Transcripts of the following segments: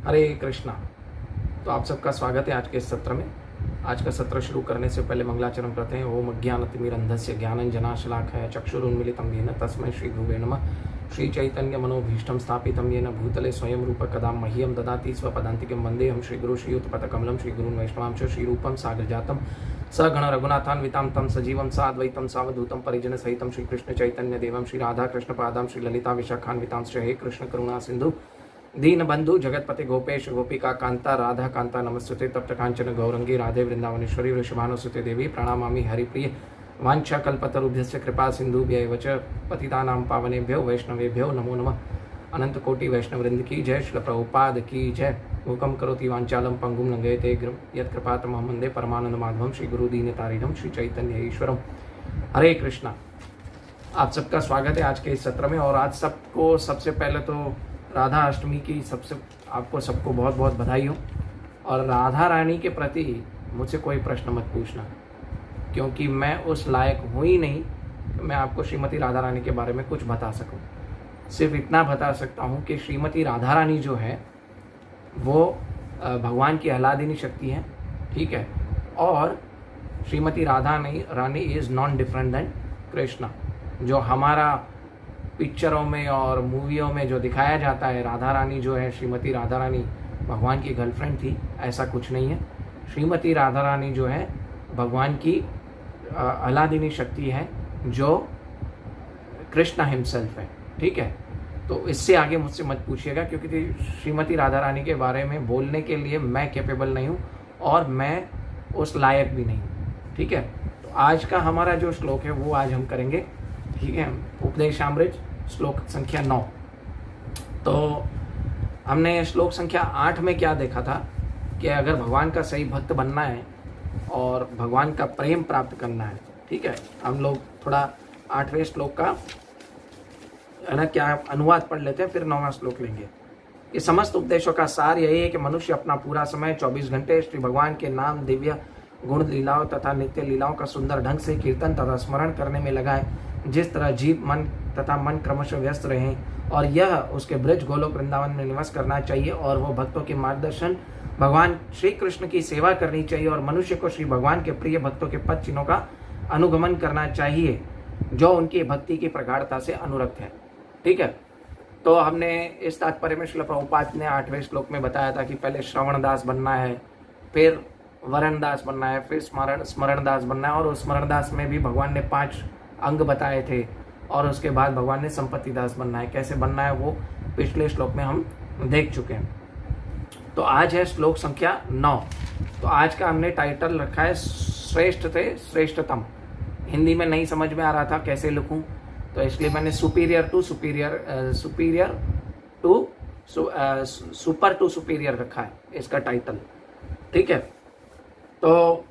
हरे कृष्णा। तो आप सबका स्वागत है आज के इस सत्र में। आज का सत्र शुरू करने से पहले मंगलाचरण करते हैं। ओम अज्ञानतिमिरन्धस्य ज्ञानञ्जनाशलाकया चक्षुरुन्मीलितं येन तस्मै श्री गुरुवे नमः। श्री चैतन्य मनोभीष्टं स्थापितं येन भूतले स्वयं रूप कदा मह्यं ददाति स्वपदान्तिकं वन्देऽहं श्रीगुरु श्रीयुतपथकमलं श्रीगुरून् वैष्णवांश श्रीरूपं साग्रजातं सगण रघुनाथान्वितां तं सजीवं साद्वैतं सावधूतं परिजनसहितं श्रीकृष्ण चैतन्यदेवं श्री राधा कृष्ण पादां श्री ललिता विशाखान्वितांश्च हे कृष्ण करुणा सिंधु दीनबंधु जगतपति गोपेश गोपिका कांता राधा कांता नमस्तुते तप्त कांचन गौरंगी राधे वृंदावनेश्वरी वृषभानुसुते देवी प्रणमामि हरिप्रिय वांछा कल्पतरुभ्यश्च कृपा सिंधुभ्यैव च पतितानां पावनेभ्यो वैष्णवेभ्यो नमो नमः। अनंत कोटि वैष्णववृंद की जय। श्रील प्रभुपाद की जय। मूकं करोति वांचालं पंगुं लंघयते यत्कृपातमहं वन्दे परमानंद माधवं श्री गुरु दीनतारिणं श्री चैतन्य ईश्वरम। हरे कृष्णा। आप सबका स्वागत है आज के इस सत्र में। और आज सबको सबसे पहले तो राधा अष्टमी की आपको सबको बहुत बहुत बधाई हो। और राधा रानी के प्रति मुझसे कोई प्रश्न मत पूछना, क्योंकि मैं उस लायक हूँ ही नहीं कि मैं आपको श्रीमती राधा रानी के बारे में कुछ बता सकूं। सिर्फ इतना बता सकता हूँ कि श्रीमती राधा रानी जो है वो भगवान की आह्लादिनी शक्ति है, ठीक है। और Shrimati Radha Rani is non different than Krishna. जो हमारा पिक्चरों में और मूवियों में जो दिखाया जाता है राधा रानी जो है, श्रीमती राधा रानी भगवान की गर्लफ्रेंड थी, ऐसा कुछ नहीं है। श्रीमती राधा रानी जो है भगवान की आह्लादिनी शक्ति है, जो कृष्णा हिमसेल्फ है, ठीक है। तो इससे आगे मुझसे मत पूछिएगा, क्योंकि श्रीमती राधा रानी के बारे में बोलने के लिए मैं कैपेबल नहीं हूँ और मैं उस लायक भी नहीं हूँ, ठीक है। तो आज का हमारा जो श्लोक है वो आज हम करेंगे, ठीक है। उपदेशामृत श्लोक संख्या 9। तो हमने श्लोक संख्या 8 में क्या देखा था कि अगर भगवान का सही भक्त बनना है और भगवान का प्रेम प्राप्त करना है, ठीक है। हम लोग थोड़ा 8वें श्लोक का है ना क्या अनुवाद पढ़ लेते हैं, फिर 9वां श्लोक लेंगे। ये समस्त उपदेशों का सार यही है कि मनुष्य अपना पूरा समय 24 घंटे श्री भगवान के नाम, दिव्य गुण लीलाओं तथा नित्य लीलाओं का सुंदर ढंग से कीर्तन तथा स्मरण करने में लगाए। जिस तरह जीव मन तथा मन क्रमशः व्यस्त रहे और यह उसके ब्रज गोलोक वृंदावन में निवास करना चाहिए, और वो भक्तों के मार्गदर्शन भगवान श्री कृष्ण की सेवा करनी चाहिए, और मनुष्य को श्री भगवान के प्रिय भक्तों के पद चिन्हों का अनुगमन करना चाहिए जो उनकी भक्ति की प्रगाढ़ता से अनुरक्त है, ठीक है। तो हमने इस तात्पर्य में श्रील प्रभुपाद ने 8वें श्लोक में बताया था कि पहले श्रवण दास बनना है, फिर वरण दास बनना है, फिर स्मरण दास बनना है। और उस स्मरण दास में भी भगवान ने 5 अंग बताए थे, और उसके बाद भगवान ने संपत्ति दास बनना है। कैसे बनना है वो पिछले श्लोक में हम देख चुके हैं। तो आज है श्लोक संख्या 9। तो आज का हमने टाइटल रखा है श्रेष्ठ थे श्रेष्ठतम। हिंदी में नहीं समझ में आ रहा था कैसे लिखूं, तो इसलिए मैंने सुपर टू सुपीरियर रखा है इसका टाइटल, ठीक है। तो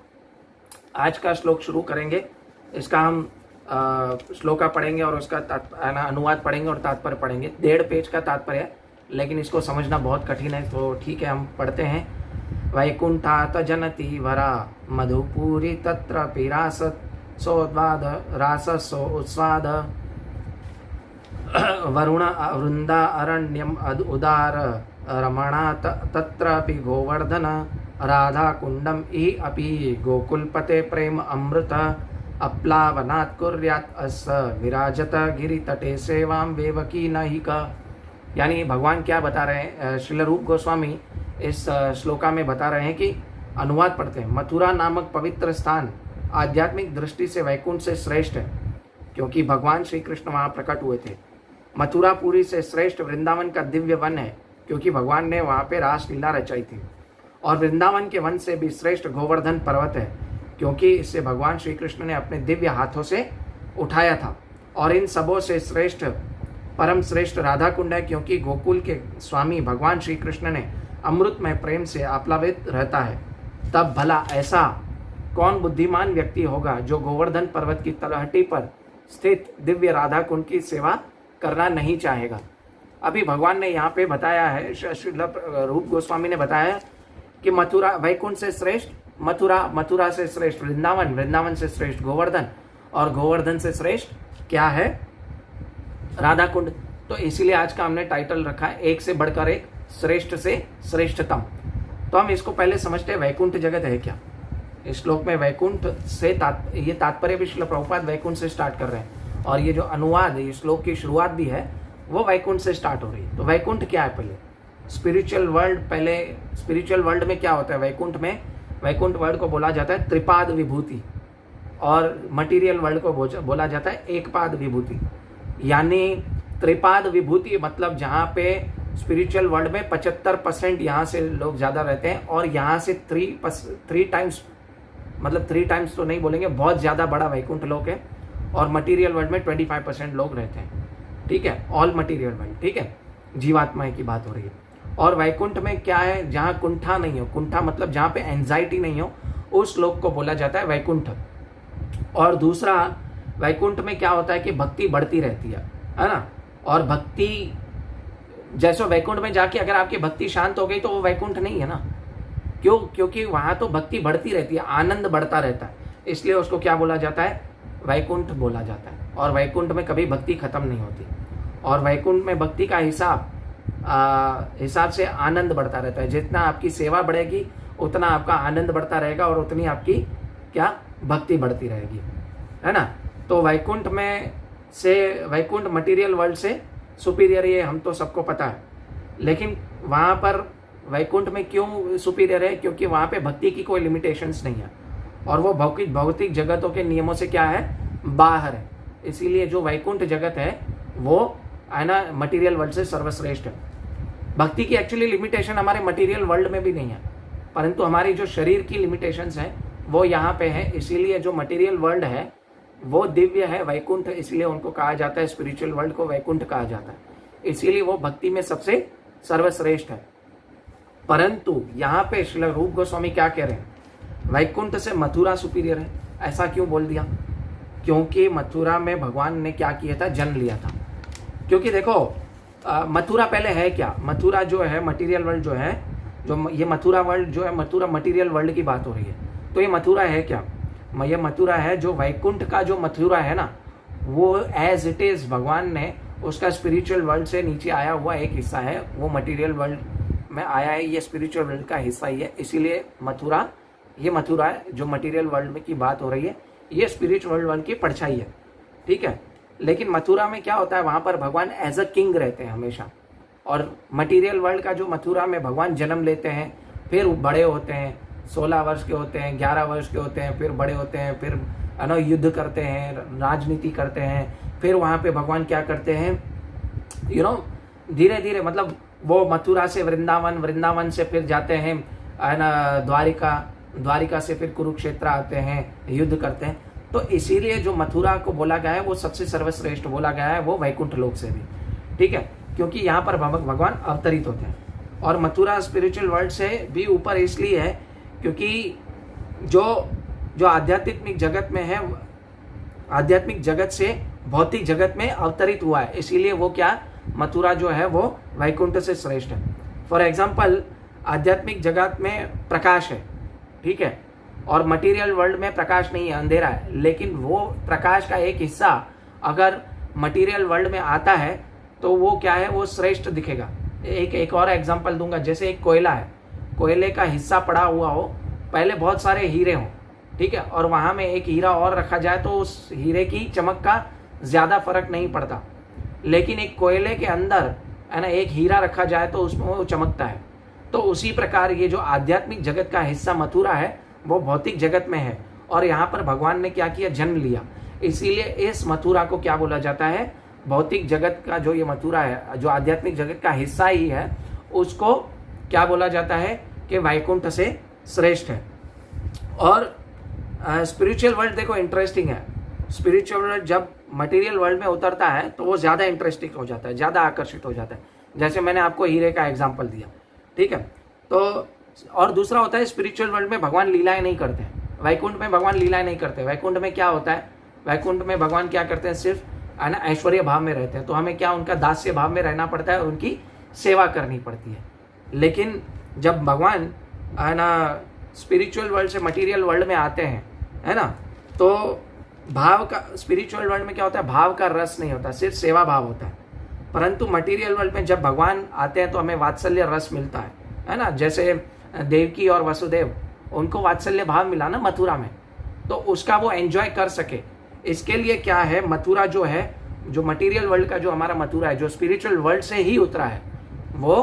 आज का श्लोक शुरू करेंगे। इसका हम श्लोका पढ़ेंगे और उसका अनुवाद पढ़ेंगे और तात्पर्य पढ़ेंगे। 1.5 पेज का तात्पर्य है, लेकिन इसको समझना बहुत कठिन है, तो ठीक है हम पढ़ते हैं। वैकुंठात जनति वरा मधुपुरी तत्र पिरासत सोद्वाद राससो उत्स्वाद वरुण वृंदा अरण्यम उदार रमणा तत्रापि गोवर्धन राधा कुंडम इ अपि गोकुलपते प्रेम अमृत अप्लावनात् कुर्यात् अस विराजत गिरितटे सेवां वेवकी नहिका। यानी भगवान क्या बता रहे हैं, श्रील रूप गोस्वामी इस श्लोका में बता रहे हैं कि अनुवाद पढ़ते हैं। मथुरा नामक पवित्र स्थान आध्यात्मिक दृष्टि से वैकुंठ से श्रेष्ठ है, क्योंकि भगवान श्री कृष्ण वहाँ प्रकट हुए थे। मथुरापुरी से श्रेष्ठ वृंदावन का दिव्य वन है, क्योंकि भगवान ने वहाँ पे रासलीला रचाई थी। और वृंदावन के वन से भी श्रेष्ठ गोवर्धन पर्वत है, क्योंकि इससे भगवान श्री कृष्ण ने अपने दिव्य हाथों से उठाया था। और इन सबों से श्रेष्ठ परम श्रेष्ठ राधा कुंड है, क्योंकि गोकुल के स्वामी भगवान श्री कृष्ण ने अमृतमय प्रेम से आप्लावित रहता है। तब भला ऐसा कौन बुद्धिमान व्यक्ति होगा जो गोवर्धन पर्वत की तलहटी पर स्थित दिव्य राधा कुंड की सेवा करना नहीं चाहेगा। अभी भगवान ने यहाँ पे बताया है, श्रील रूप गोस्वामी ने बताया कि मथुरा वैकुंठ से श्रेष्ठ मथुरा से श्रेष्ठ वृंदावन से श्रेष्ठ गोवर्धन, और गोवर्धन से श्रेष्ठ क्या है, राधा कुंड। तो इसीलिए आज का हमने टाइटल रखा है एक से बढ़कर एक श्रेष्ठ से श्रेष्ठतम। तो हम इसको पहले समझते हैं, वैकुंठ जगत है क्या। इस श्लोक में वैकुंठ से ये तात्पर्य भी श्रील प्रभुपाद वैकुंठ से स्टार्ट कर रहे हैं, और ये जो अनुवाद है, इस श्लोक की शुरुआत भी है वो वैकुंठ से स्टार्ट हो रही है। तो वैकुंठ क्या है, पहले स्पिरिचुअल वर्ल्ड। पहले स्पिरिचुअल वर्ल्ड में क्या होता है, वैकुंठ वर्ल्ड को बोला जाता है त्रिपाद विभूति, और मटीरियल वर्ल्ड को बोला जाता है एक पाद विभूति। यानी त्रिपाद विभूति मतलब जहाँ पे स्पिरिचुअल वर्ल्ड में 75% यहाँ से लोग ज़्यादा रहते हैं, और यहाँ से 3 टाइम्स, मतलब 3 टाइम्स तो नहीं बोलेंगे, बहुत ज़्यादा बड़ा वैकुंठ लोक है। और मटीरियल वर्ल्ड में 25% लोग रहते हैं, ठीक है, ऑल मटीरियल वर्ल्ड, ठीक है, जीवात्माएं की बात हो रही है। और वैकुंठ में क्या है, जहाँ कुंठा नहीं हो, कुंठा मतलब जहाँ पे एंजाइटी नहीं हो, उस लोक को बोला जाता है वैकुंठ। और दूसरा, वैकुंठ में क्या होता है कि भक्ति बढ़ती रहती है ना। और भक्ति जैसे वैकुंठ में जाके अगर आपकी भक्ति शांत हो गई तो वो वैकुंठ नहीं है ना। क्यों? क्योंकि वहां तो भक्ति बढ़ती रहती है, आनंद बढ़ता रहता है, इसलिए उसको क्या बोला जाता है, वैकुंठ बोला जाता है। और वैकुंठ में कभी भक्ति खत्म नहीं होती, और वैकुंठ में भक्ति का हिसाब से आनंद बढ़ता रहता है। जितना आपकी सेवा बढ़ेगी उतना आपका आनंद बढ़ता रहेगा, और उतनी आपकी क्या भक्ति बढ़ती रहेगी, है ना। तो वैकुंठ मटीरियल वर्ल्ड से सुपीरियर, ये हम तो सबको पता है। लेकिन वहाँ पर वैकुंठ में क्यों सुपीरियर है, क्योंकि वहाँ पे भक्ति की कोई लिमिटेशंस नहीं है, और वो भौतिक जगतों के नियमों से क्या है, बाहर है। इसीलिए जो वैकुंठ जगत है वो है ना मटीरियल वर्ल्ड से सर्वश्रेष्ठ है। भक्ति की एक्चुअली लिमिटेशन हमारे मटीरियल वर्ल्ड में भी नहीं है, परंतु हमारी जो शरीर की लिमिटेशंस है वो यहाँ पे है। इसीलिए जो मटीरियल वर्ल्ड है वो दिव्य है, वैकुंठ, इसलिए उनको कहा जाता है, स्पिरिचुअल वर्ल्ड को वैकुंठ कहा जाता है। इसीलिए वो भक्ति में सबसे सर्वश्रेष्ठ है। परंतु यहाँ पे श्रील रूप गोस्वामी क्या कह रहे हैं, वैकुंठ से मथुरा सुपीरियर है। ऐसा क्यों बोल दिया? क्योंकि मथुरा में भगवान ने क्या किया था, जन्म लिया था। क्योंकि देखो मथुरा पहले है क्या, मथुरा जो है मटीरियल वर्ल्ड जो है, जो ये मथुरा वर्ल्ड जो है, मथुरा मटीरियल वर्ल्ड की बात हो रही है। तो ये मथुरा है क्या, ये मथुरा है जो वैकुंठ का जो मथुरा है ना, वो एज इट इज भगवान ने उसका स्पिरिचुअल वर्ल्ड से नीचे आया हुआ एक हिस्सा है, वो मटीरियल वर्ल्ड में आया है, ये स्पिरिचुअल वर्ल्ड का हिस्सा ही है। इसीलिए मथुरा, ये मथुरा है जो मटीरियल वर्ल्ड में की बात हो रही है, ये स्पिरिचुअल वर्ल्ड की परछाई है, ठीक है। लेकिन मथुरा में क्या होता है, वहां पर भगवान एज अ किंग रहते हैं हमेशा। और मटीरियल वर्ल्ड का जो मथुरा में भगवान जन्म लेते हैं, फिर बड़े होते हैं, 16 वर्ष के होते हैं, 11 वर्ष के होते हैं, फिर बड़े होते हैं, फिर युद्ध करते हैं, राजनीति करते हैं, फिर वहाँ पे भगवान क्या करते हैं, धीरे धीरे, मतलब वो मथुरा से वृंदावन, वृंदावन से फिर जाते हैं द्वारिका से फिर कुरुक्षेत्र आते हैं, युद्ध करते हैं। तो इसीलिए जो मथुरा को बोला गया है वो सबसे सर्वश्रेष्ठ बोला गया है, वो वैकुंठ लोक से भी, ठीक है, क्योंकि यहाँ पर भगवान अवतरित होते हैं। और मथुरा स्पिरिचुअल वर्ल्ड से भी ऊपर इसलिए है क्योंकि जो आध्यात्मिक जगत में है, आध्यात्मिक जगत से भौतिक जगत में अवतरित हुआ है, इसीलिए वो क्या, मथुरा जो है वो वैकुंठ से श्रेष्ठ है। फॉर एग्जाम्पल, आध्यात्मिक जगत में प्रकाश है, ठीक है, और मटीरियल वर्ल्ड में प्रकाश नहीं है, अंधेरा है। लेकिन वो प्रकाश का एक हिस्सा अगर मटीरियल वर्ल्ड में आता है तो वो क्या है, वो श्रेष्ठ दिखेगा। एक और एग्जांपल दूंगा, जैसे एक कोयला है, कोयले का हिस्सा पड़ा हुआ हो, पहले बहुत सारे हीरे हों, ठीक है, और वहाँ में एक हीरा और रखा जाए तो उस हीरे की चमक का ज़्यादा फर्क नहीं पड़ता। लेकिन एक कोयले के अंदर है ना एक हीरा रखा जाए तो उसमें वो चमकता है। तो उसी प्रकार ये जो आध्यात्मिक जगत का हिस्सा मथुरा है वो भौतिक जगत में है, और यहाँ पर भगवान ने क्या किया, जन्म लिया। इसीलिए इस मथुरा को क्या बोला जाता है, भौतिक जगत का जो ये मथुरा है, जो आध्यात्मिक जगत का हिस्सा ही है, उसको क्या बोला जाता है कि वैकुंठ से श्रेष्ठ है। और स्पिरिचुअल वर्ल्ड देखो इंटरेस्टिंग है, स्पिरिचुअल वर्ल्ड जब मटेरियल वर्ल्ड में उतरता है तो वो ज़्यादा इंटरेस्टिंग हो जाता है, ज़्यादा आकर्षित हो जाता है। जैसे मैंने आपको हीरे का एग्जाम्पल दिया, ठीक है। तो और दूसरा होता है, स्पिरिचुअल वर्ल्ड में भगवान लीलाएं नहीं करते हैं, वैकुंठ में भगवान लीलाएं नहीं करते। वैकुंठ में क्या होता है, वैकुंठ में भगवान क्या करते हैं, सिर्फ है ना ऐश्वर्य भाव में रहते हैं, तो हमें क्या उनका दास्य भाव में रहना पड़ता है, उनकी सेवा करनी पड़ती है। लेकिन जब भगवान है ना स्पिरिचुअल वर्ल्ड से मटीरियल वर्ल्ड में आते हैं, है ना, तो भाव का, स्पिरिचुअल वर्ल्ड में क्या होता है, भाव का रस नहीं होता, सिर्फ सेवा भाव होता है। परंतु मटेरियल वर्ल्ड में जब भगवान आते हैं तो हमें वात्सल्य रस मिलता है ना। जैसे देवकी और वसुदेव, उनको वात्सल्य भाव मिला ना मथुरा में, तो उसका वो एंजॉय कर सके। इसके लिए क्या है, मथुरा जो है, जो मटेरियल वर्ल्ड का जो हमारा मथुरा है, जो स्पिरिचुअल वर्ल्ड से ही उतरा है, वो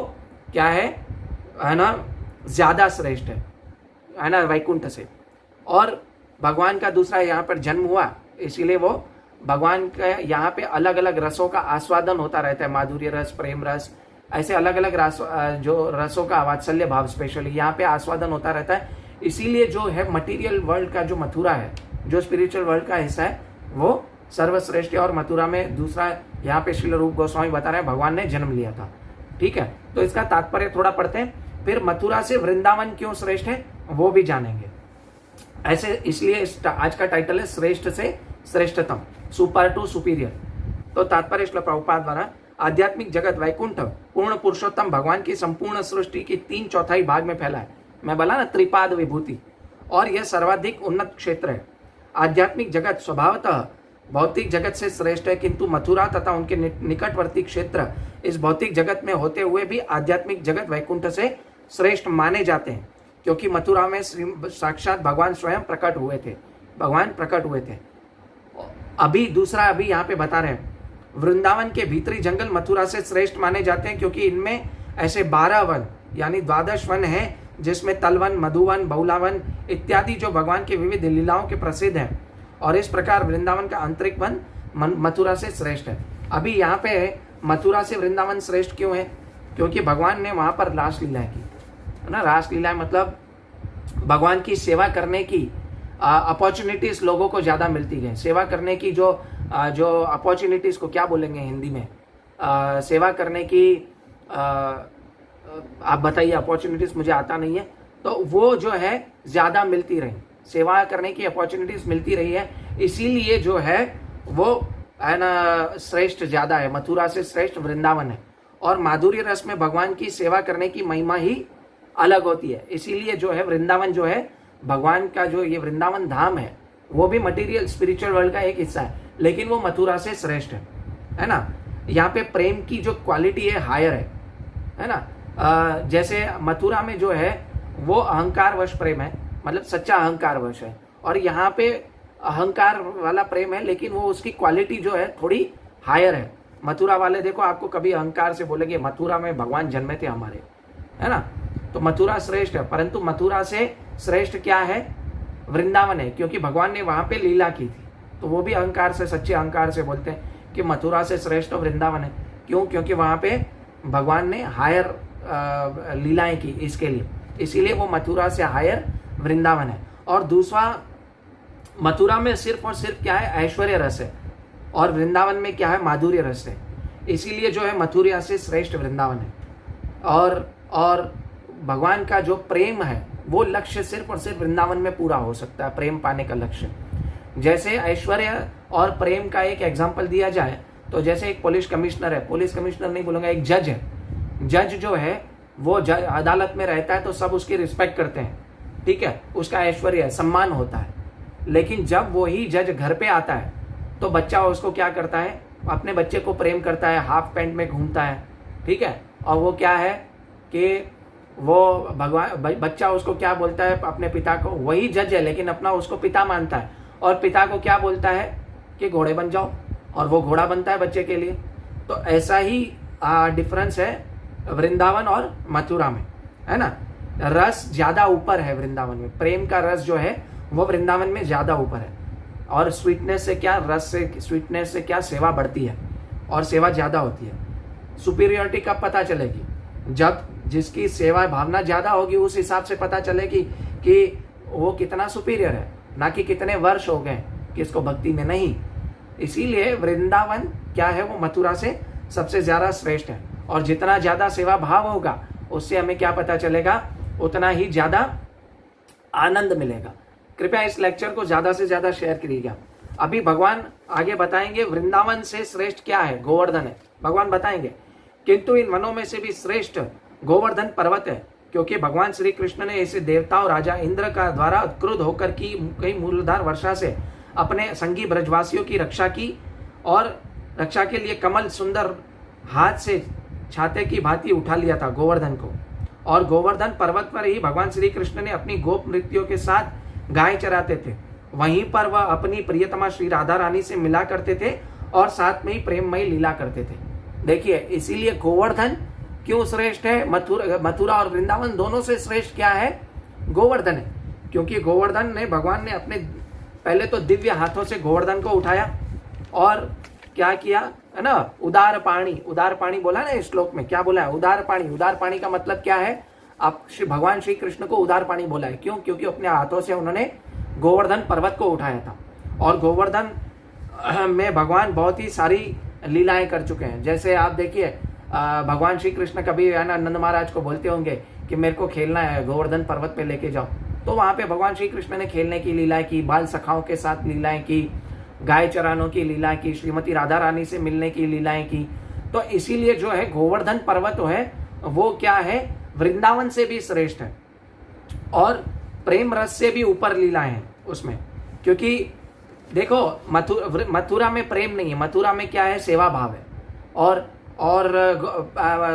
क्या है ना, ज्यादा श्रेष्ठ है ना, वैकुंठ से। और भगवान का दूसरा यहाँ पर जन्म हुआ, इसीलिए वो भगवान का यहाँ पे अलग अलग रसों का आस्वादन होता रहता है, माधुर्य रस, प्रेम रस, ऐसे अलग अलग रस, जो रसों का वात्सल्य भाव स्पेशली यहाँ पे आस्वादन होता रहता है। इसीलिए जो है मटेरियल वर्ल्ड का जो मथुरा है, जो स्पिरिचुअल वर्ल्ड का हिस्सा है, वो सर्वश्रेष्ठ है। और मथुरा में दूसरा यहाँ पे श्रील रूप गोस्वामी बता रहे हैं भगवान ने जन्म लिया था। ठीक है, तो इसका तात्पर्य थोड़ा पढ़ते हैं, फिर मथुरा से वृंदावन क्यों श्रेष्ठ है वो भी जानेंगे। ऐसे इसलिए आज का टाइटल है श्रेष्ठ से श्रेष्ठतम, सुपर टू सुपीरियर। तो तात्पर्य श्रील प्रभुपाद द्वारा, आध्यात्मिक जगत वैकुंठ पूर्ण पुरुषोत्तम भगवान की संपूर्ण सृष्टि की 3/4 भाग में फैला है। मैं बोला ना, त्रिपाद विभूति, और यह सर्वाधिक उन्नत क्षेत्र है। आध्यात्मिक जगत स्वभावतः भौतिक जगत से श्रेष्ठ है, किंतु मथुरा तथा उनके निकटवर्ती क्षेत्र इस भौतिक जगत में होते हुए भी आध्यात्मिक जगत वैकुंठ से श्रेष्ठ माने जाते हैं, क्योंकि मथुरा में साक्षात भगवान स्वयं प्रकट हुए थे, भगवान प्रकट हुए थे। अभी दूसरा अभी यहाँ पे बता रहे हैं, वृंदावन के भीतरी जंगल मथुरा से श्रेष्ठ माने जाते हैं, क्योंकि इनमें ऐसे 12 वन यानी 12 वन हैं, जिसमें तलवन, मधुवन, बहुलावन इत्यादि जो भगवान की विविध लीलाओं के प्रसिद्ध हैं। और इस प्रकार वृंदावन का आंतरिक वन मथुरा से श्रेष्ठ है। अभी यहाँ पे मथुरा से वृंदावन श्रेष्ठ क्यों है, क्योंकि भगवान ने वहाँ पर रासलीलाएं की, है ना। रासलीलाएं मतलब भगवान की सेवा करने की अपॉर्चुनिटीज लोगों को ज़्यादा मिलती गई। सेवा करने की जो अपॉर्चुनिटीज़ को क्या बोलेंगे हिंदी में, सेवा करने की आप बताइए, अपॉर्चुनिटीज़ मुझे आता नहीं है, तो वो जो है ज़्यादा मिलती रही, सेवा करने की अपॉर्चुनिटीज़ मिलती रही है, इसीलिए जो है वो है ना श्रेष्ठ ज़्यादा है, मथुरा से श्रेष्ठ वृंदावन है। और माधुर्य रस में भगवान की सेवा करने की महिमा ही अलग होती है, इसीलिए जो है वृंदावन जो है भगवान का जो ये वृंदावन धाम है, वो भी मटेरियल स्पिरिचुअल वर्ल्ड का एक हिस्सा है, लेकिन वो मथुरा से श्रेष्ठ है ना। यहाँ पे प्रेम की जो क्वालिटी है हायर है ना। जैसे मथुरा में जो है वो अहंकार वश प्रेम है, मतलब सच्चा अहंकार वश है, और यहाँ पे अहंकार वाला प्रेम है, लेकिन वो उसकी क्वालिटी जो है थोड़ी हायर है। मथुरा वाले देखो, आपको कभी अहंकार से बोलेंगे मथुरा में भगवान जन्मे थे हमारे, है ना, तो मथुरा श्रेष्ठ है। परंतु मथुरा से श्रेष्ठ क्या है, वृंदावन है, क्योंकि भगवान ने वहां पे लीला की थी, तो वो भी अहंकार से, सच्चे अहंकार से बोलते हैं कि मथुरा से श्रेष्ठ वृंदावन है। क्यों, क्योंकि वहां पे भगवान ने हायर लीलाएं की, इसके लिए, इसीलिए वो मथुरा से हायर वृंदावन है। और दूसरा, मथुरा में सिर्फ और सिर्फ क्या है, ऐश्वर्य रस है, और वृंदावन में क्या है, माधुर्य रस है, इसीलिए जो है मथुरा से श्रेष्ठ वृंदावन है। और भगवान का जो प्रेम है वो लक्ष्य सिर्फ और सिर्फ वृंदावन में पूरा हो सकता है, प्रेम पाने का लक्ष्य। जैसे ऐश्वर्य और प्रेम का एक एग्जांपल दिया जाए तो जैसे एक पुलिस कमिश्नर है, पुलिस कमिश्नर नहीं बोलूंगा, एक जज है। जज जो है वो अदालत में रहता है तो सब उसकी रिस्पेक्ट करते हैं, ठीक है, उसका ऐश्वर्य है, सम्मान होता है। लेकिन जब वही जज घर पे आता है तो बच्चा उसको क्या करता है, अपने बच्चे को प्रेम करता है, हाफ पैंट में घूमता है, ठीक है, और वो क्या है कि वो भगवान, बच्चा उसको क्या बोलता है अपने पिता को, वही जज है लेकिन अपना उसको पिता मानता है, और पिता को क्या बोलता है कि घोड़े बन जाओ, और वो घोड़ा बनता है बच्चे के लिए। तो ऐसा ही डिफरेंस है वृंदावन और मथुरा में, है ना। रस ज्यादा ऊपर है वृंदावन में, प्रेम का रस जो है वो वृंदावन में ज्यादा ऊपर है। और स्वीटनेस से क्या, रस से, स्वीटनेस से क्या, सेवा बढ़ती है और सेवा ज्यादा होती है। सुपीरियरिटी कब पता चलेगी, जब जिसकी सेवा भावना ज्यादा होगी, उस हिसाब से पता चलेगी कि वो कितना सुपीरियर है, ना कि कितने वर्ष हो गए किसको भक्ति में, नहीं। इसीलिए वृंदावन क्या है, वो मथुरा से सबसे ज्यादा श्रेष्ठ है। और जितना ज्यादा सेवा भाव होगा उससे हमें क्या पता चलेगा, उतना ही ज्यादा आनंद मिलेगा। कृपया इस लेक्चर को ज्यादा से ज्यादा शेयर करिएगा। अभी भगवान आगे बताएंगे वृंदावन से श्रेष्ठ क्या है, गोवर्धन है, भगवान बताएंगे। किंतु इन वनों में से भी श्रेष्ठ गोवर्धन पर्वत है, क्योंकि भगवान श्री कृष्ण ने इसे देवताओं राजा इंद्र का द्वारा क्रुद्ध होकर की कई मूलधार वर्षा से अपने संगी ब्रजवासियों की रक्षा की, और रक्षा के लिए कमल सुंदर हाथ से छाते की भांति उठा लिया था गोवर्धन को, और गोवर्धन पर्वत पर ही भगवान श्री कृष्ण ने अपनी गोप नृत्यों के साथ गाय चराते थे। वहीं पर वह अपनी प्रियतमा श्री राधा रानी से मिला करते थे और साथ में ही प्रेममयी लीला करते थे। देखिए, इसीलिए गोवर्धन क्यों श्रेष्ठ है? मथुरा और वृंदावन दोनों से श्रेष्ठ क्या है? गोवर्धन है, क्योंकि गोवर्धन ने, भगवान ने अपने पहले तो दिव्य हाथों से गोवर्धन को उठाया और क्या किया है ना, उदार पाणी बोला ना इस श्लोक में, क्या बोला है? उदार पाणी का मतलब क्या है? आप भगवान श्री कृष्ण को उदार पाणी बोला है। क्यों? क्योंकि अपने हाथों से उन्होंने गोवर्धन पर्वत को उठाया था। और गोवर्धन में भगवान बहुत ही सारी लीलाएं कर चुके हैं। जैसे आप देखिए, भगवान श्री कृष्ण कभी है ना नंद महाराज को बोलते होंगे कि मेरे को खेलना है, गोवर्धन पर्वत पे लेके जाओ, तो वहां पे भगवान श्री कृष्ण ने खेलने की लीलाएं की, बाल सखाओं के साथ लीलाएं की, गाय चरानों की लीलाएं की, श्रीमती राधा रानी से मिलने की लीलाएं की। तो इसीलिए जो है गोवर्धन पर्वत है वो क्या है? वृंदावन से भी श्रेष्ठ है और प्रेम रस से भी ऊपर लीलाएं हैं उसमें। क्योंकि देखो, मथुरा में प्रेम नहीं है, मथुरा में क्या है? सेवा भाव है। और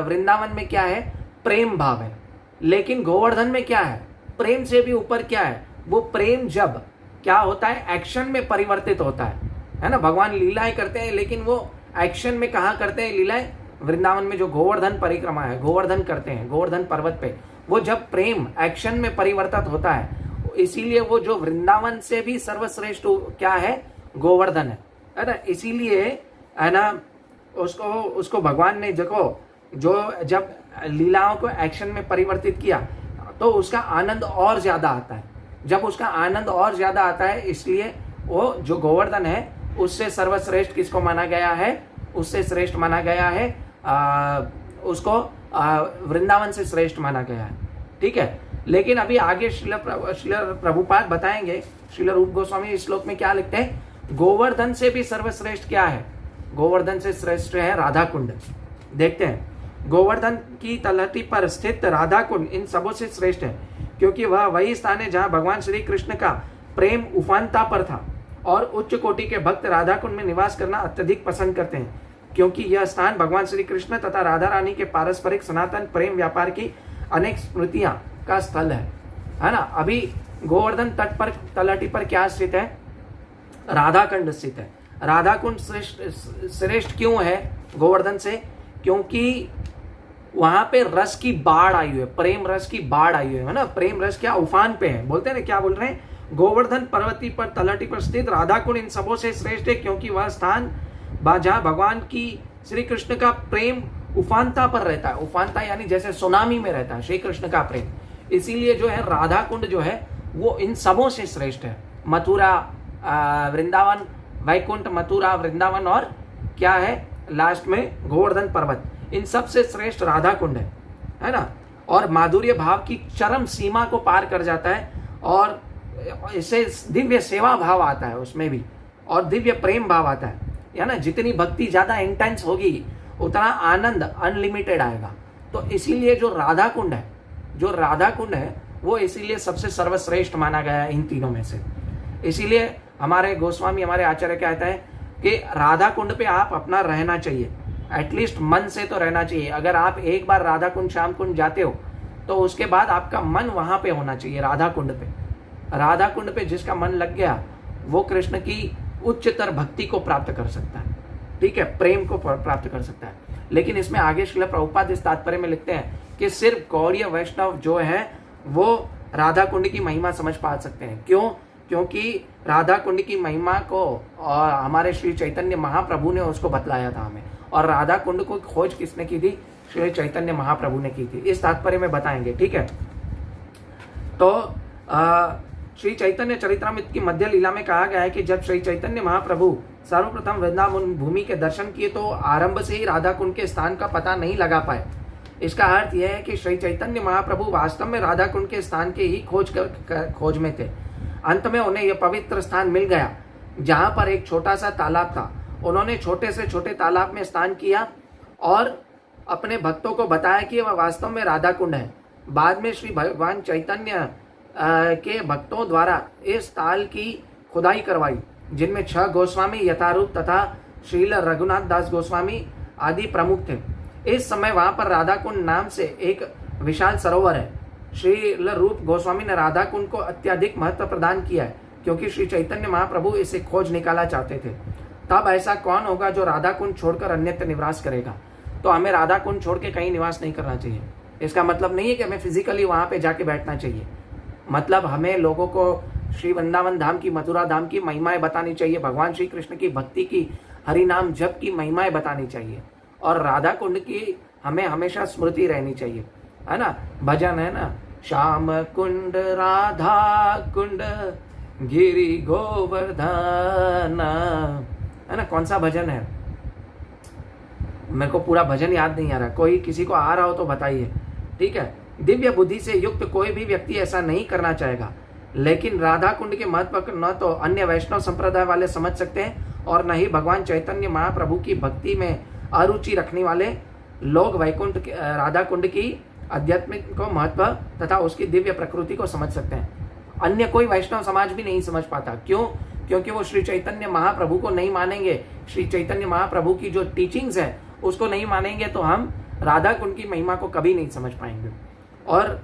वृंदावन में क्या है? प्रेम भाव है। लेकिन गोवर्धन में क्या है? प्रेम से भी ऊपर क्या है? वो प्रेम जब क्या होता है? एक्शन में परिवर्तित होता है ना। भगवान लीलाएं करते हैं, लेकिन वो एक्शन में कहाँ करते हैं लीलाएं? वृंदावन में जो गोवर्धन परिक्रमा है, गोवर्धन करते हैं गोवर्धन पर्वत पे, वो जब प्रेम एक्शन में परिवर्तित होता है, इसीलिए वो जो वृंदावन से भी सर्वश्रेष्ठ क्या है? गोवर्धन है ना। इसीलिए है ना, उसको भगवान ने देखो, जो जब लीलाओं को एक्शन में परिवर्तित किया तो उसका आनंद और ज्यादा आता है। जब उसका आनंद और ज्यादा आता है, इसलिए वो जो गोवर्धन है उससे सर्वश्रेष्ठ किसको माना गया है? उससे श्रेष्ठ माना गया है, उसको वृंदावन से श्रेष्ठ माना गया है। ठीक है, लेकिन अभी आगे श्रील प्रभुपाद बताएंगे, श्रील रूप गोस्वामी इस श्लोक में क्या लिखते हैं? गोवर्धन से भी सर्वश्रेष्ठ क्या है? गोवर्धन से श्रेष्ठ है राधा कुंड। देखते हैं, गोवर्धन की तलहटी पर स्थित राधा कुंड इन सबों से श्रेष्ठ है, क्योंकि वह वही स्थान है जहां भगवान श्री कृष्ण का प्रेम उफानता पर था और उच्च कोटि के भक्त राधा कुंड में निवास करना अत्यधिक पसंद करते हैं, क्योंकि यह स्थान भगवान श्री कृष्ण तथा राधा रानी के पारस्परिक सनातन प्रेम व्यापार की अनेक स्मृतियां का स्थल है ना। अभी गोवर्धन तट पर तलहटी पर क्या स्थित है? राधा कुंड स्थित है। राधा कुंड श्रेष्ठ क्यों है गोवर्धन से? क्योंकि वहां पे रस की बाढ़ आई हुई है, प्रेम रस की बाढ़ आई हुई है ना। प्रेम रस क्या उफान पे है, बोलते हैं ना, क्या बोल रहे हैं? गोवर्धन पर्वती पर तलहटी पर स्थित राधा कुंड इन सबों से श्रेष्ठ है, क्योंकि वह स्थान जहां भगवान की श्री कृष्ण का प्रेम उफानता पर रहता है। उफानता यानी जैसे सुनामी में रहता है श्री कृष्ण का प्रेम। इसीलिए जो है राधा कुंड जो है वो इन सबों से श्रेष्ठ है। मथुरा, वृंदावन, वैकुंठ, मथुरा, वृंदावन और क्या है लास्ट में? गोवर्धन पर्वत। इन सब से श्रेष्ठ राधा कुंड है ना। और माधुर्य भाव की चरम सीमा को पार कर जाता है और इससे दिव्य सेवा भाव आता है उसमें भी, और दिव्य प्रेम भाव आता है ना। जितनी भक्ति ज्यादा इंटेंस होगी उतना आनंद अनलिमिटेड आएगा। तो इसीलिए जो राधा कुंड है वो इसीलिए सबसे सर्वश्रेष्ठ माना गया है इन तीनों में से। इसीलिए हमारे गोस्वामी, हमारे आचार्य कहते हैं कि राधा कुंड पे आप अपना रहना चाहिए, एटलीस्ट मन से तो रहना चाहिए। अगर आप एक बार राधा कुंड, श्याम कुंड जाते हो तो उसके बाद आपका मन वहां पे होना चाहिए, राधा कुंड पे। राधा कुंड पे जिसका मन लग गया वो कृष्ण की उच्चतर भक्ति को प्राप्त कर सकता है। ठीक है, प्रेम को प्राप्त कर सकता है। लेकिन इसमें आगे श्रील प्रभुपाद इस तात्पर्य में लिखते हैं कि सिर्फ गौड़ीय वैष्णव जो है वो राधा कुंड की महिमा समझ पा सकते हैं। क्यों? क्योंकि राधा कुंड की महिमा को और हमारे श्री चैतन्य महाप्रभु ने उसको बतलाया था हमें, और राधा कुंड को खोज किसने की थी? श्री चैतन्य महाप्रभु ने की थी। इस तात्पर्य में बताएंगे। ठीक है, तो श्री चैतन्य चरित्रामृत की मध्य लीला में कहा गया है कि जब श्री चैतन्य महाप्रभु सर्वप्रथम वृंदावन भूमि के दर्शन किए तो आरंभ से ही राधा कुंड के स्थान का पता नहीं लगा पाए। इसका अर्थ यह है कि श्री चैतन्य महाप्रभु वास्तव में राधा कुंड के स्थान के ही खोज में थे। अंत में उन्हें यह पवित्र स्थान मिल गया जहां पर एक छोटा सा तालाब था। उन्होंने छोटे से छोटे तालाब में स्नान किया और अपने भक्तों को बताया कि वह वास्तव में राधा कुंड है। बाद में श्री भगवान चैतन्य के भक्तों द्वारा इस ताल की खुदाई करवाई, जिनमें 6 गोस्वामी यथारूप तथा श्रील रघुनाथ दास गोस्वामी, आदि प्रमुख थे। इस समय वहां पर राधा कुंड नाम से एक विशाल सरोवर है। श्री रूप गोस्वामी ने राधा कुंड को अत्यधिक महत्व प्रदान किया है, क्योंकि श्री चैतन्य महाप्रभु इसे खोज निकाला चाहते थे। तब ऐसा कौन होगा जो राधा कुंड छोड़कर अन्यत्र निवास करेगा? तो हमें राधा कुंड छोड़ के कहीं निवास नहीं करना चाहिए। इसका मतलब नहीं है कि हमें फिजिकली वहां पे जाके बैठना चाहिए। मतलब हमें लोगों को श्री वृंदावन धाम की, मथुरा धाम की महिमाएं बतानी चाहिए, भगवान श्री कृष्ण की भक्ति की, हरि नाम जप की महिमाएं बतानी चाहिए, और राधा कुंड की हमें हमेशा स्मृति रहनी चाहिए, है ना। भजन है ना, श्याम कुंड राधा कुंड गिरी गोवर्धन, है ना। कौन सा भजन है? मेरे को पूरा भजन याद नहीं आ रहा, कोई किसी को आ रहा हो तो बताइए, ठीक है। दिव्य बुद्धि से युक्त कोई भी व्यक्ति ऐसा नहीं करना चाहेगा, लेकिन राधा कुंड के महत्व को न तो अन्य वैष्णव संप्रदाय वाले समझ सकते हैं और न ही भगवान चैतन्य महाप्रभु की भक्ति में अरुचि रखने वाले लोग वैकुंठ राधा कुंड की आध्यात्मिक को महत्व तथा उसकी दिव्य प्रकृति को समझ सकते हैं। अन्य कोई वैष्णव समाज भी नहीं समझ पाता। क्यों? क्योंकि वो श्री चैतन्य महाप्रभु को नहीं मानेंगे। श्री चैतन्य महाप्रभु की जो टीचिंग्स है उसको नहीं मानेंगे तो हम राधा कुंड की महिमा को कभी नहीं समझ पाएंगे। और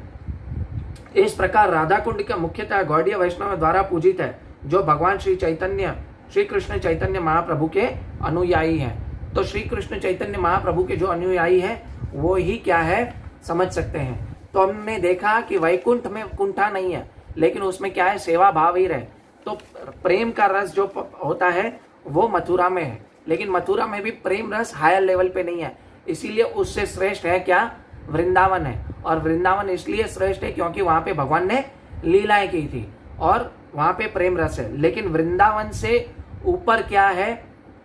इस प्रकार राधा कुंड का मुख्यतः गौड़ीय वैष्णव द्वारा पूजित है, जो भगवान श्री कृष्ण चैतन्य महाप्रभु के अनुयायी हैं। तो श्री कृष्ण चैतन्य महाप्रभु के जो अनुयायी हैं वो ही क्या है समझ सकते हैं। तो हमने देखा कि वैकुंठ में कुंठा नहीं है, लेकिन उसमें क्या है, सेवा भाव ही रहे। तो प्रेम का रस जो होता है वो मथुरा में है, लेकिन मथुरा में भी प्रेम रस हायर लेवल पे नहीं है, इसीलिए उससे श्रेष्ठ है क्या, वृंदावन है। और वृंदावन इसलिए श्रेष्ठ है क्योंकि वहां पे भगवान ने लीलाएं की थी और वहां पे प्रेम रस है। लेकिन वृंदावन से ऊपर क्या है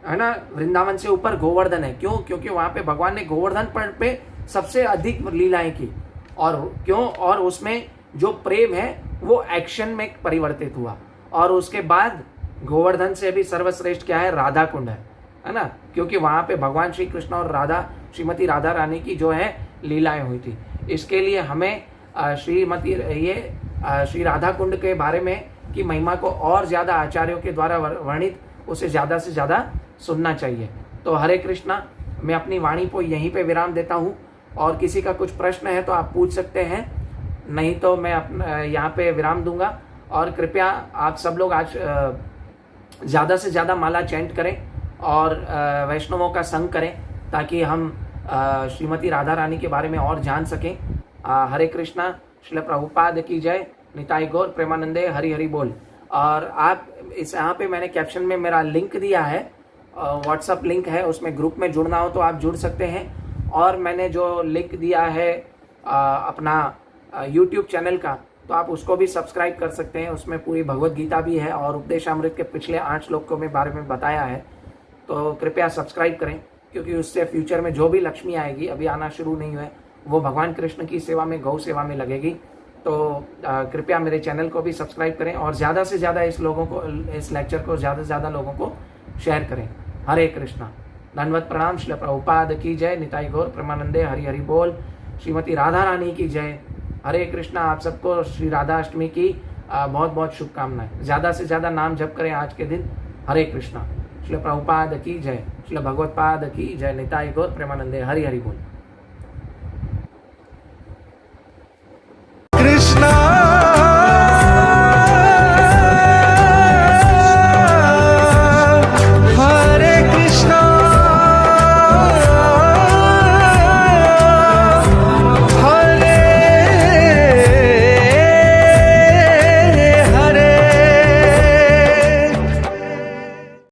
ना, वृंदावन से ऊपर गोवर्धन है। क्यों? क्योंकि वहां पे भगवान ने गोवर्धन पर्वत पे सबसे अधिक लीलाएं की। और क्यों? और उसमें जो प्रेम है वो एक्शन में परिवर्तित हुआ। और उसके बाद गोवर्धन से भी सर्वश्रेष्ठ क्या है, राधा कुंड है ना, क्योंकि वहां पे भगवान श्री कृष्ण और श्रीमती राधा रानी की जो है लीलाएं हुई थी। इसके लिए हमें श्री राधा कुंड के बारे में की महिमा को और ज्यादा आचार्यों के द्वारा वर्णित उसे ज्यादा से ज्यादा सुनना चाहिए। तो हरे कृष्णा, मैं अपनी वाणी को यहीं पे विराम देता हूँ, और किसी का कुछ प्रश्न है तो आप पूछ सकते हैं, नहीं तो मैं यहाँ पे विराम दूंगा। और कृपया आप सब लोग आज ज़्यादा से ज़्यादा माला चैंट करें और वैष्णवों का संग करें, ताकि हम श्रीमती राधा रानी के बारे में और जान सकें। हरे कृष्णा, श्रील प्रभुपाद की जय, निताई गौर प्रेमानंदे, हरि हरि बोल। और आप इस यहाँ पे मैंने कैप्शन में मेरा लिंक दिया है, व्हाट्सअप लिंक है, उसमें ग्रुप में जुड़ना हो तो आप जुड़ सकते हैं। और मैंने जो लिंक दिया है अपना यूट्यूब चैनल का, तो आप उसको भी सब्सक्राइब कर सकते हैं। उसमें पूरी भगवत गीता भी है और उपदेशामृत के पिछले 8 श्लोकों के बारे में बताया है। तो कृपया सब्सक्राइब करें, क्योंकि उससे फ्यूचर में जो भी लक्ष्मी आएगी, अभी आना शुरू नहीं हुआ है, वो भगवान कृष्ण की सेवा में, गौ सेवा में लगेगी। तो कृपया मेरे चैनल को भी सब्सक्राइब करें और ज़्यादा से ज़्यादा इस लेक्चर को ज़्यादा से ज़्यादा लोगों को शेयर करें। हरे कृष्णा, धन्यवाद, प्रणाम। श्रील प्रभुपाद की जय, निताई गौर प्रेमानंदे, हरि हरि बोल। श्रीमती राधा रानी की जय। हरे कृष्णा। आप सबको श्री राधा अष्टमी की बहुत बहुत शुभकामनाएं। ज़्यादा से ज़्यादा नाम जप करें आज के दिन। हरे कृष्णा। श्रील प्रभुपाद की जय, श्रील भगवत पाद की जय, निताई गौर प्रेमानंदे, हरि हरि बोल।